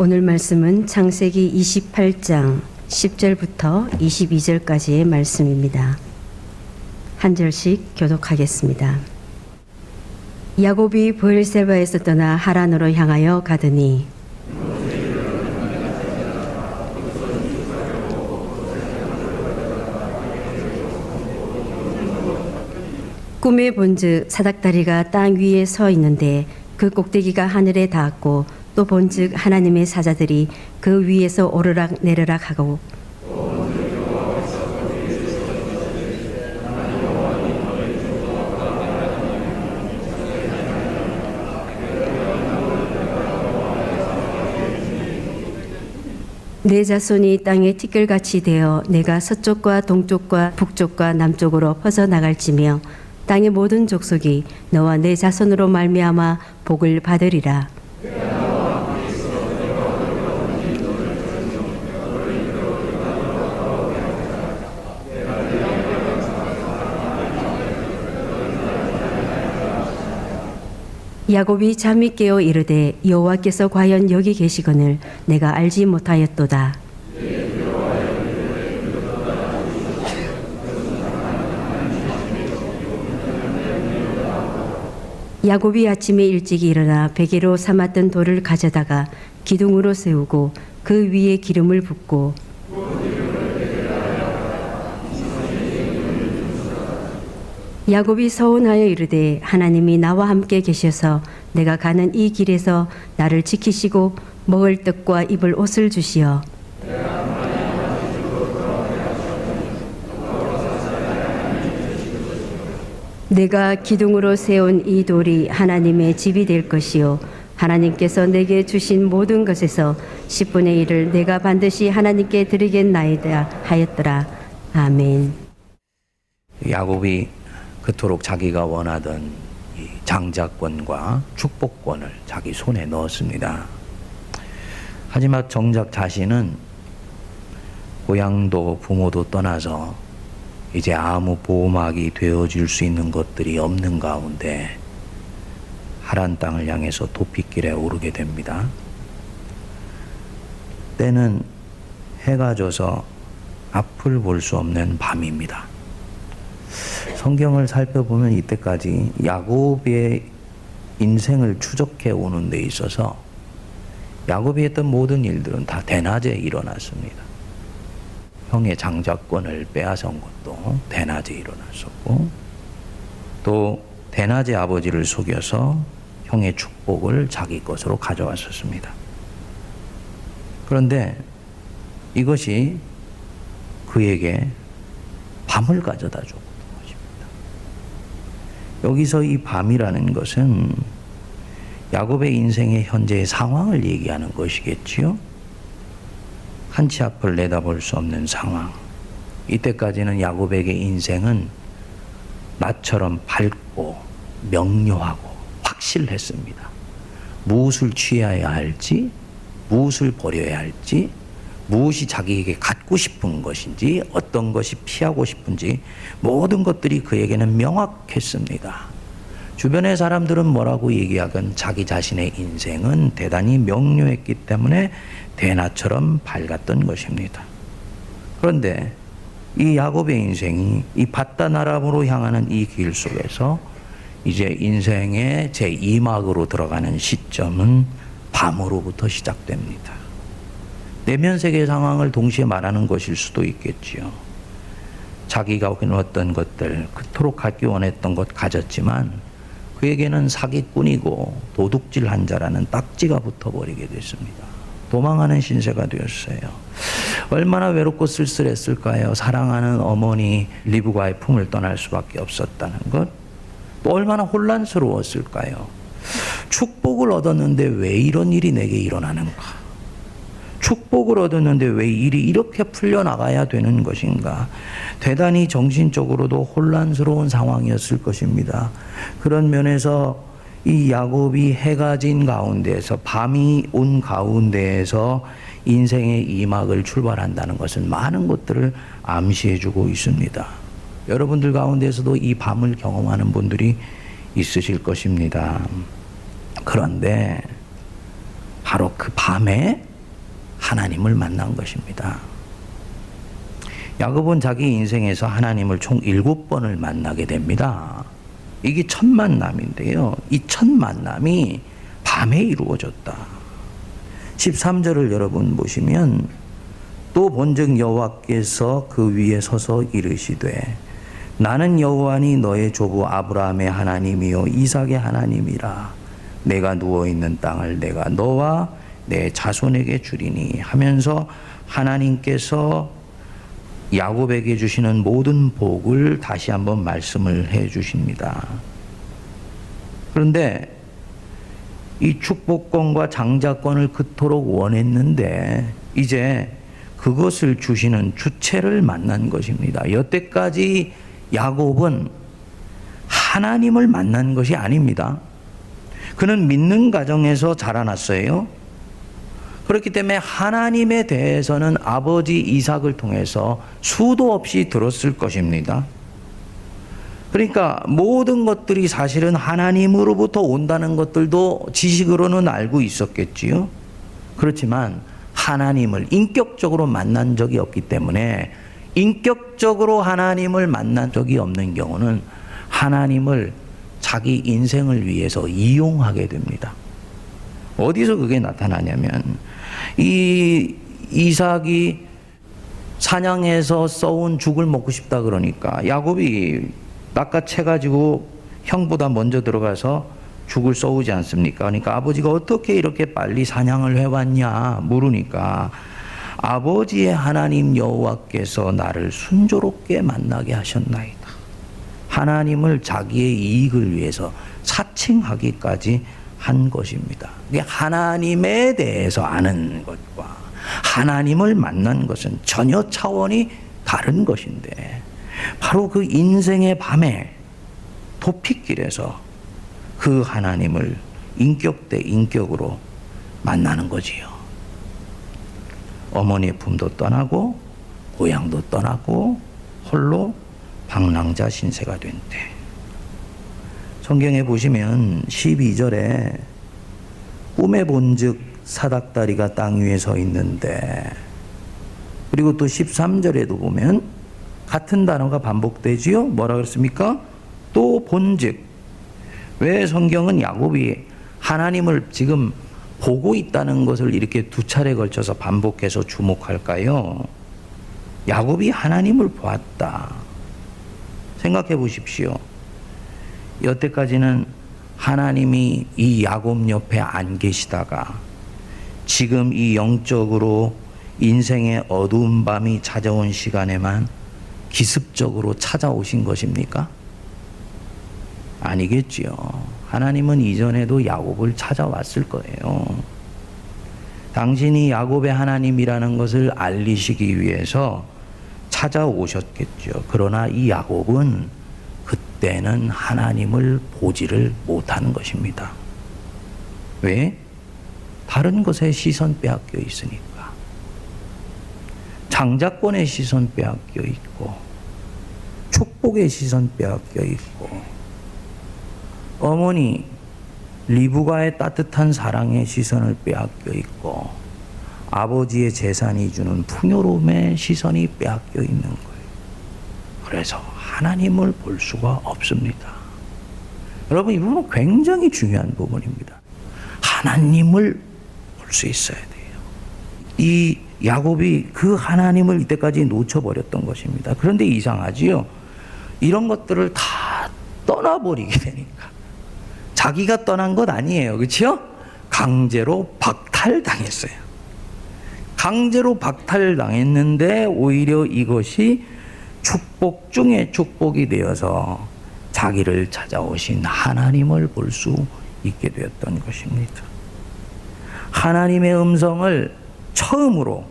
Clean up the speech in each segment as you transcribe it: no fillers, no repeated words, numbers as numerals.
오늘 말씀은 창세기 28장 10절부터 22절까지의 말씀입니다. 한 절씩 교독하겠습니다. 야곱이 브엘세바에서 떠나 하란으로 향하여 가더니 꿈에 본즉 사닥다리가 땅 위에 서 있는데 그 꼭대기가 하늘에 닿았고 또 본즉 하나님의 사자들이 그 위에서 오르락 내리락 하고 내 자손이 땅에 티끌같이 되어 내가 서쪽과 동쪽과 북쪽과 남쪽으로 퍼져나갈지며 땅의 모든 족속이 너와 내 자손으로 말미암아 복을 받으리라. 야곱이 잠이 깨어 이르되 여호와께서 과연 여기 계시거늘 내가 알지 못하였도다. 야곱이 아침에 일찍 일어나 베개로 삼았던 돌을 가져다가 기둥으로 세우고 그 위에 기름을 붓고 야곱이 서운하여 이르되 하나님이 나와 함께 계셔서 내가 가는 이 길에서 나를 지키시고 먹을 떡과 입을 옷을 주시어 내가 기둥으로 세운 이 돌이 하나님의 집이 될 것이요 하나님께서 내게 주신 모든 것에서 10분의 1을 내가 반드시 하나님께 드리겠나이다 하였더라. 아멘. 야곱이 그토록 자기가 원하던 이 장자권과 축복권을 자기 손에 넣었습니다. 하지만 정작 자신은 고향도 부모도 떠나서 이제 아무 보호막이 되어줄 수 있는 것들이 없는 가운데 하란 땅을 향해서 도피길에 오르게 됩니다. 때는 해가 져서 앞을 볼 수 없는 밤입니다. 성경을 살펴보면 이때까지 야곱의 인생을 추적해 오는 데 있어서 야곱이 했던 모든 일들은 다 대낮에 일어났습니다. 형의 장자권을 빼앗은 것도 대낮에 일어났었고 또 대낮에 아버지를 속여서 형의 축복을 자기 것으로 가져왔었습니다. 그런데 이것이 그에게 밤을 가져다 줬고 여기서 이 밤이라는 것은 야곱의 인생의 현재의 상황을 얘기하는 것이겠지요. 한치 앞을 내다볼 수 없는 상황. 이때까지는 야곱에게 인생은 나처럼 밝고 명료하고 확실했습니다. 무엇을 취해야 할지, 무엇을 버려야 할지, 무엇이 자기에게 갖고 싶은 것인지 어떤 것이 피하고 싶은지 모든 것들이 그에게는 명확했습니다. 주변의 사람들은 뭐라고 얘기하건 자기 자신의 인생은 대단히 명료했기 때문에 대낮처럼 밝았던 것입니다. 그런데 이 야곱의 인생이 이 밧다나람으로 향하는 이 길 속에서 이제 인생의 제2막으로 들어가는 시점은 밤으로부터 시작됩니다. 내면 세계 상황을 동시에 말하는 것일 수도 있겠지요. 자기가 어떤 것들, 그토록 갖기 원했던 것 가졌지만 그에게는 사기꾼이고 도둑질한 자라는 딱지가 붙어버리게 됐습니다. 도망하는 신세가 되었어요. 얼마나 외롭고 쓸쓸했을까요? 사랑하는 어머니 리브가의 품을 떠날 수밖에 없었다는 것. 또 얼마나 혼란스러웠을까요? 축복을 얻었는데 왜 이런 일이 내게 일어나는가? 축복을 얻었는데 왜 일이 이렇게 풀려나가야 되는 것인가? 대단히 정신적으로도 혼란스러운 상황이었을 것입니다. 그런 면에서 이 야곱이 해가 진 가운데에서 밤이 온 가운데에서 인생의 2막을 출발한다는 것은 많은 것들을 암시해주고 있습니다. 여러분들 가운데서도 이 밤을 경험하는 분들이 있으실 것입니다. 그런데 바로 그 밤에 하나님을 만난 것입니다. 야곱은 자기 인생에서 하나님을 총 7번을 만나게 됩니다. 이게 첫 만남인데요. 이 첫 만남이 밤에 이루어졌다. 13절을 여러분 보시면 또 본즉 여호와께서 그 위에 서서 이르시되 나는 여호와니 너의 조부 아브라함의 하나님이요 이삭의 하나님이라. 내가 누워있는 땅을 내가 너와 내 자손에게 주리니 하면서 하나님께서 야곱에게 주시는 모든 복을 다시 한번 말씀을 해 주십니다. 그런데 이 축복권과 장자권을 그토록 원했는데 이제 그것을 주시는 주체를 만난 것입니다. 여태까지 야곱은 하나님을 만난 것이 아닙니다. 그는 믿는 가정에서 자라났어요. 그렇기 때문에 하나님에 대해서는 아버지 이삭을 통해서 수도 없이 들었을 것입니다. 그러니까 모든 것들이 사실은 하나님으로부터 온다는 것들도 지식으로는 알고 있었겠지요. 그렇지만 하나님을 인격적으로 만난 적이 없기 때문에 인격적으로 하나님을 만난 적이 없는 경우는 하나님을 자기 인생을 위해서 이용하게 됩니다. 어디서 그게 나타나냐면 이 이삭이 사냥해서 써온 죽을 먹고 싶다 그러니까 야곱이 낚아채가지고 형보다 먼저 들어가서 죽을 쏘지 않습니까? 그러니까 아버지가 어떻게 이렇게 빨리 사냥을 해왔냐 물으니까 아버지의 하나님 여호와께서 나를 순조롭게 만나게 하셨나이다. 하나님을 자기의 이익을 위해서 사칭하기까지 한 것입니다. 하나님에 대해서 아는 것과 하나님을 만난 것은 전혀 차원이 다른 것인데 바로 그 인생의 밤에 도피길에서 그 하나님을 인격 대 인격으로 만나는 거지요. 어머니의 품도 떠나고 고향도 떠나고 홀로 방랑자 신세가 된 때. 성경에 보시면 12절에 꿈에 본즉 사닥다리가 땅 위에 서 있는데, 그리고 또 13절에도 보면 같은 단어가 반복되지요. 뭐라 그랬습니까? 또 본즉. 왜 성경은 야곱이 하나님을 지금 보고 있다는 것을 이렇게 두 차례 걸쳐서 반복해서 주목할까요? 야곱이 하나님을 보았다. 생각해 보십시오. 여태까지는 하나님이 이 야곱 옆에 안 계시다가 지금 이 영적으로 인생의 어두운 밤이 찾아온 시간에만 기습적으로 찾아오신 것입니까? 아니겠지요. 하나님은 이전에도 야곱을 찾아왔을 거예요. 당신이 야곱의 하나님이라는 것을 알리시기 위해서 찾아오셨겠죠. 그러나 이 야곱은 그때는 하나님을 보지를 못하는 것입니다. 왜? 다른 것에 시선 빼앗겨 있으니까. 장자권의 시선 빼앗겨 있고, 축복의 시선 빼앗겨 있고, 어머니 리브가의 따뜻한 사랑의 시선을 빼앗겨 있고, 아버지의 재산이 주는 풍요로움의 시선이 빼앗겨 있는 거예요. 그래서 하나님을 볼 수가 없습니다. 여러분, 이 부분은 굉장히 중요한 부분입니다. 하나님을 볼 수 있어야 돼요. 이 야곱이 그 하나님을 이때까지 놓쳐버렸던 것입니다. 그런데 이상하지요. 이런 것들을 다 떠나버리게 되니까. 자기가 떠난 것 아니에요. 그렇죠? 강제로 박탈당했어요. 강제로 박탈당했는데 오히려 이것이 축복 중에 축복이 되어서 자기를 찾아오신 하나님을 볼 수 있게 되었던 것입니다. 하나님의 음성을 처음으로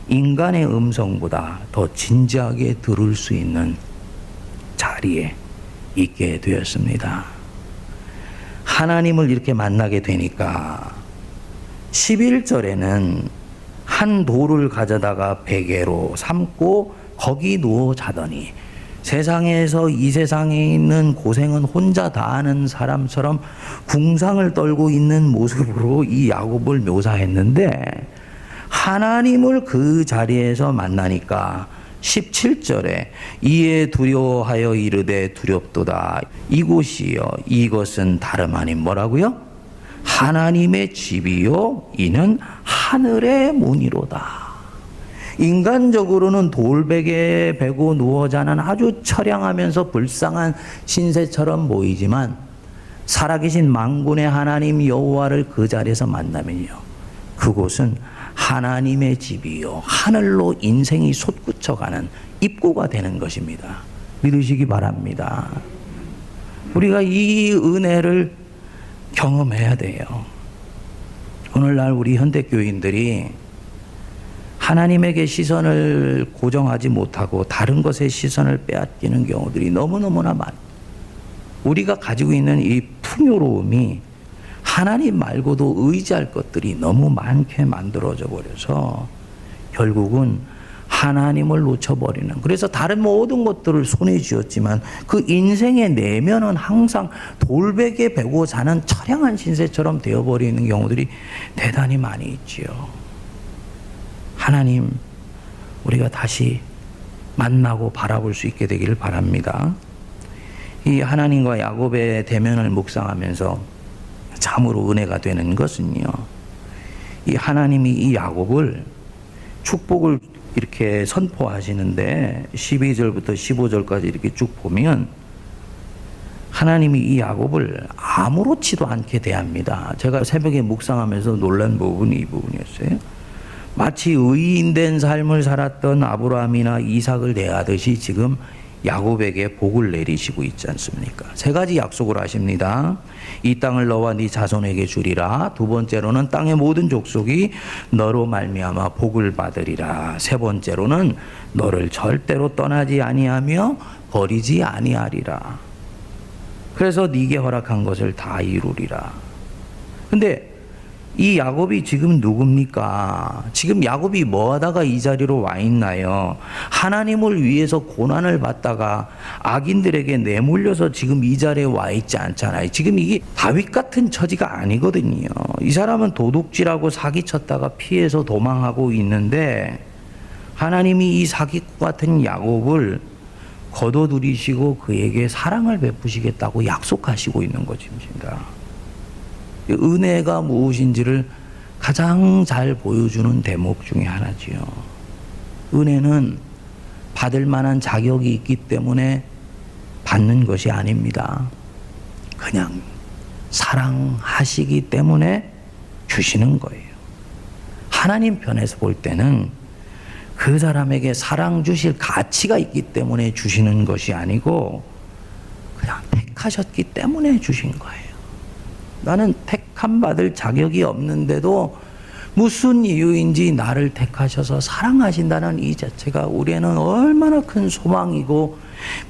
인간의 음성보다 더 진지하게 들을 수 있는 자리에 있게 되었습니다. 하나님을 이렇게 만나게 되니까 11절에는 한 돌을 가져다가 베개로 삼고 거기 누워 자더니 세상에서 이 세상에 있는 고생은 혼자 다 하는 사람처럼 궁상을 떨고 있는 모습으로 이 야곱을 묘사했는데 하나님을 그 자리에서 만나니까 17절에 이에 두려워하여 이르되 두렵도다. 이곳이요 이것은 다름 아닌 뭐라고요? 하나님의 집이요 이는 하늘의 문이로다. 인간적으로는 돌베개에 베고 누워 자는 아주 처량하면서 불쌍한 신세처럼 보이지만 살아계신 만군의 하나님 여호와를 그 자리에서 만나면요 그곳은 하나님의 집이요 하늘로 인생이 솟구쳐가는 입구가 되는 것입니다. 믿으시기 바랍니다. 우리가 이 은혜를 경험해야 돼요. 오늘날 우리 현대교인들이 하나님에게 시선을 고정하지 못하고 다른 것에 시선을 빼앗기는 경우들이 너무너무나 많아요. 우리가 가지고 있는 이 풍요로움이 하나님 말고도 의지할 것들이 너무 많게 만들어져 버려서 결국은 하나님을 놓쳐버리는, 그래서 다른 모든 것들을 손에 쥐었지만 그 인생의 내면은 항상 돌베개 베고 자는 처량한 신세처럼 되어버리는 경우들이 대단히 많이 있지요. 하나님 우리가 다시 만나고 바라볼 수 있게 되기를 바랍니다. 이 하나님과 야곱의 대면을 묵상하면서 참으로 은혜가 되는 것은요, 이 하나님이 이 야곱을 축복을 이렇게 선포하시는데 12절부터 15절까지 이렇게 쭉 보면 하나님이 이 야곱을 아무렇지도 않게 대합니다. 제가 새벽에 묵상하면서 놀란 부분이 이 부분이었어요. 마치 의인된 삶을 살았던 아브라함이나 이삭을 대하듯이 지금 야곱에게 복을 내리시고 있지 않습니까? 세 가지 약속을 하십니다. 이 땅을 너와 네 자손에게 주리라. 두 번째로는 땅의 모든 족속이 너로 말미암아 복을 받으리라. 세 번째로는 너를 절대로 떠나지 아니하며 버리지 아니하리라. 그래서 네게 허락한 것을 다 이루리라. 근데 이 야곱이 지금 누굽니까? 지금 야곱이 뭐 하다가 이 자리로 와 있나요? 하나님을 위해서 고난을 받다가 악인들에게 내몰려서 지금 이 자리에 와 있지 않잖아요. 지금 이게 다윗 같은 처지가 아니거든요. 이 사람은 도둑질하고 사기쳤다가 피해서 도망하고 있는데 하나님이 이 사기꾼 같은 야곱을 거둬들이시고 그에게 사랑을 베푸시겠다고 약속하시고 있는 것입니다. 은혜가 무엇인지를 가장 잘 보여주는 대목 중에 하나지요. 은혜는 받을 만한 자격이 있기 때문에 받는 것이 아닙니다. 그냥 사랑하시기 때문에 주시는 거예요. 하나님 편에서 볼 때는 그 사람에게 사랑 주실 가치가 있기 때문에 주시는 것이 아니고 그냥 택하셨기 때문에 주신 거예요. 나는 택함 받을 자격이 없는데도 무슨 이유인지 나를 택하셔서 사랑하신다는 이 자체가 우리에는 얼마나 큰 소망이고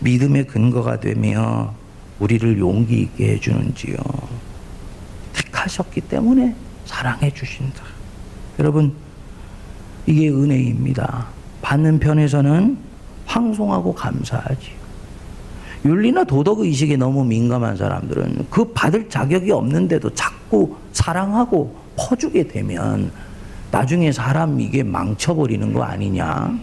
믿음의 근거가 되며 우리를 용기 있게 해주는지요. 택하셨기 때문에 사랑해 주신다. 여러분, 이게 은혜입니다. 받는 편에서는 황송하고 감사하지. 윤리나 도덕의식에 너무 민감한 사람들은 그 받을 자격이 없는데도 자꾸 사랑하고 퍼주게 되면 나중에 사람 이게 망쳐버리는 거 아니냐?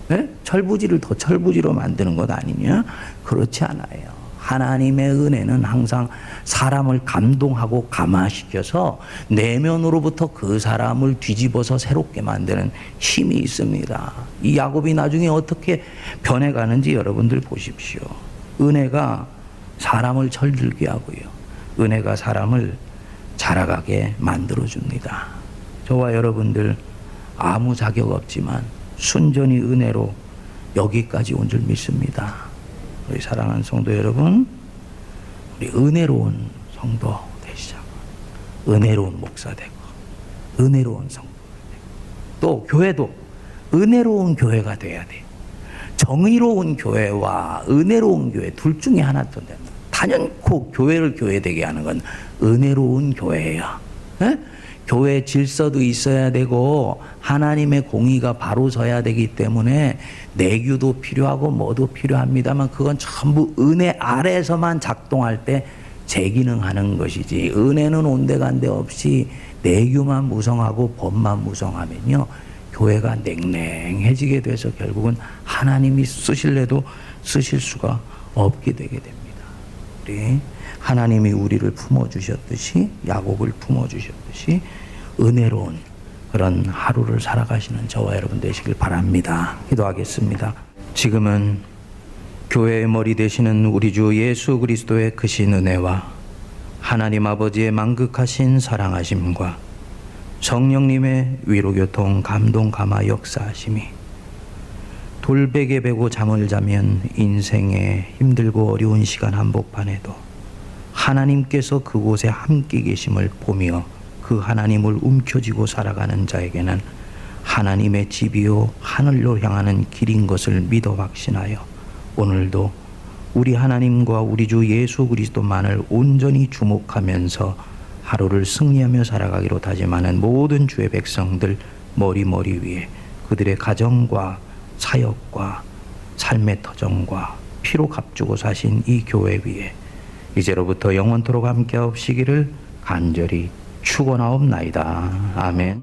네? 철부지를 더 철부지로 만드는 것 아니냐? 그렇지 않아요. 하나님의 은혜는 항상 사람을 감동하고 감화시켜서 내면으로부터 그 사람을 뒤집어서 새롭게 만드는 힘이 있습니다. 이 야곱이 나중에 어떻게 변해가는지 여러분들 보십시오. 은혜가 사람을 철들게 하고요. 은혜가 사람을 자라가게 만들어줍니다. 저와 여러분들 아무 자격 없지만 순전히 은혜로 여기까지 온 줄 믿습니다. 우리 사랑하는 성도 여러분, 우리 은혜로운 성도 되시자고. 은혜로운 목사 되고 은혜로운 성도 되고 또 교회도 은혜로운 교회가 돼야 돼요. 정의로운 교회와 은혜로운 교회 둘 중에 하나 또 됩니다. 단연코 교회를 교회되게 하는 건 은혜로운 교회예요. 네? 교회 질서도 있어야 되고 하나님의 공의가 바로 서야 되기 때문에 내규도 필요하고 뭐도 필요합니다만 그건 전부 은혜 아래에서만 작동할 때 제기능하는 것이지, 은혜는 온데간데 없이 내규만 무성하고 법만 무성하면요, 교회가 냉랭해지게 돼서 결국은 하나님이 쓰실래도 쓰실 수가 없게 되게 됩니다. 우리 하나님이 우리를 품어주셨듯이, 야곱을 품어주셨듯이 은혜로운 그런 하루를 살아가시는 저와 여러분 되시길 바랍니다. 기도하겠습니다. 지금은 교회의 머리 되시는 우리 주 예수 그리스도의 크신 은혜와 하나님 아버지의 만극하신 사랑하심과 성령님의 위로교통 감동 감화 역사하심이, 돌베개 베고 잠을 자면 인생의 힘들고 어려운 시간 한복판에도 하나님께서 그곳에 함께 계심을 보며 그 하나님을 움켜쥐고 살아가는 자에게는 하나님의 집이요 하늘로 향하는 길인 것을 믿어 확신하여 오늘도 우리 하나님과 우리 주 예수 그리스도만을 온전히 주목하면서 하루를 승리하며 살아가기로 다짐하는 모든 주의 백성들 머리 위에 그들의 가정과 사역과 삶의 터전과 피로 값주고 사신 이 교회 위에 이제로부터 영원토록 함께하옵시기를 간절히 축원하옵나이다. 아멘.